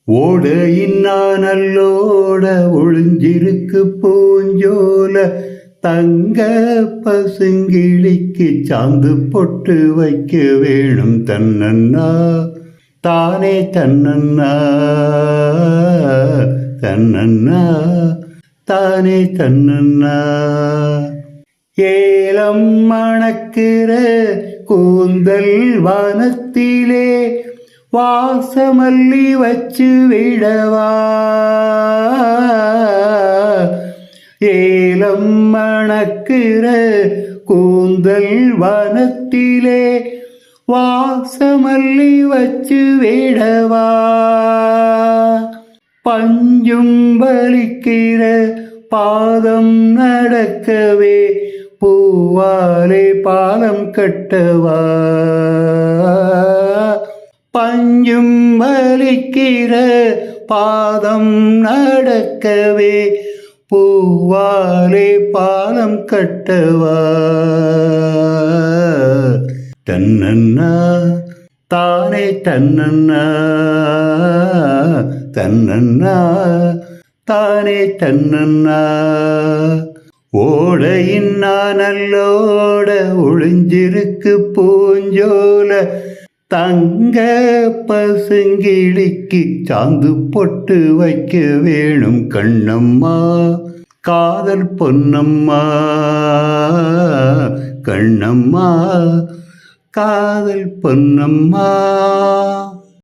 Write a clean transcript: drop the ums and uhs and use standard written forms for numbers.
ஓடையின்னா நல்லோட ஒளிஞ்சிருக்கு பூஞ்சோல தங்க பசுங்கிளிக்கு சாந்து பொட்டு வைக்க வேணும் தன்னன்னா தானே தன்னன்னா தன்னன்னா தானே தன்னன்னா ஏலம் மணக்கிற கூந்தல் வனத்திலே வாசமல்லி வச்சு விடவா ஏலம் மணக்கிற கூந்தல் வனத்திலே வாசமல்லி வச்சு விடவா பஞ்சும் வலிக்கிற பாதம் நடக்கவே பூவாலே பாலம் கட்டவா பஞ்சும் வலிக்கிற பாதம் நடக்கவே பூவாலே பாலம் கட்டவா தன்னன்னா தானே தன்னன்னா தன்னன்னா தானே தன்னன்னா ஓடையின்னா நல்லோட ஒளிஞ்சிருக்கு பூஞ்சோல தங்க பசுங்கிளிக்கு சாந்து பொட்டு வைக்க வேணும் கண்ணம்மா காதல் பொன்னம்மா கண்ணம்மா காதல் பொன்னம்மா.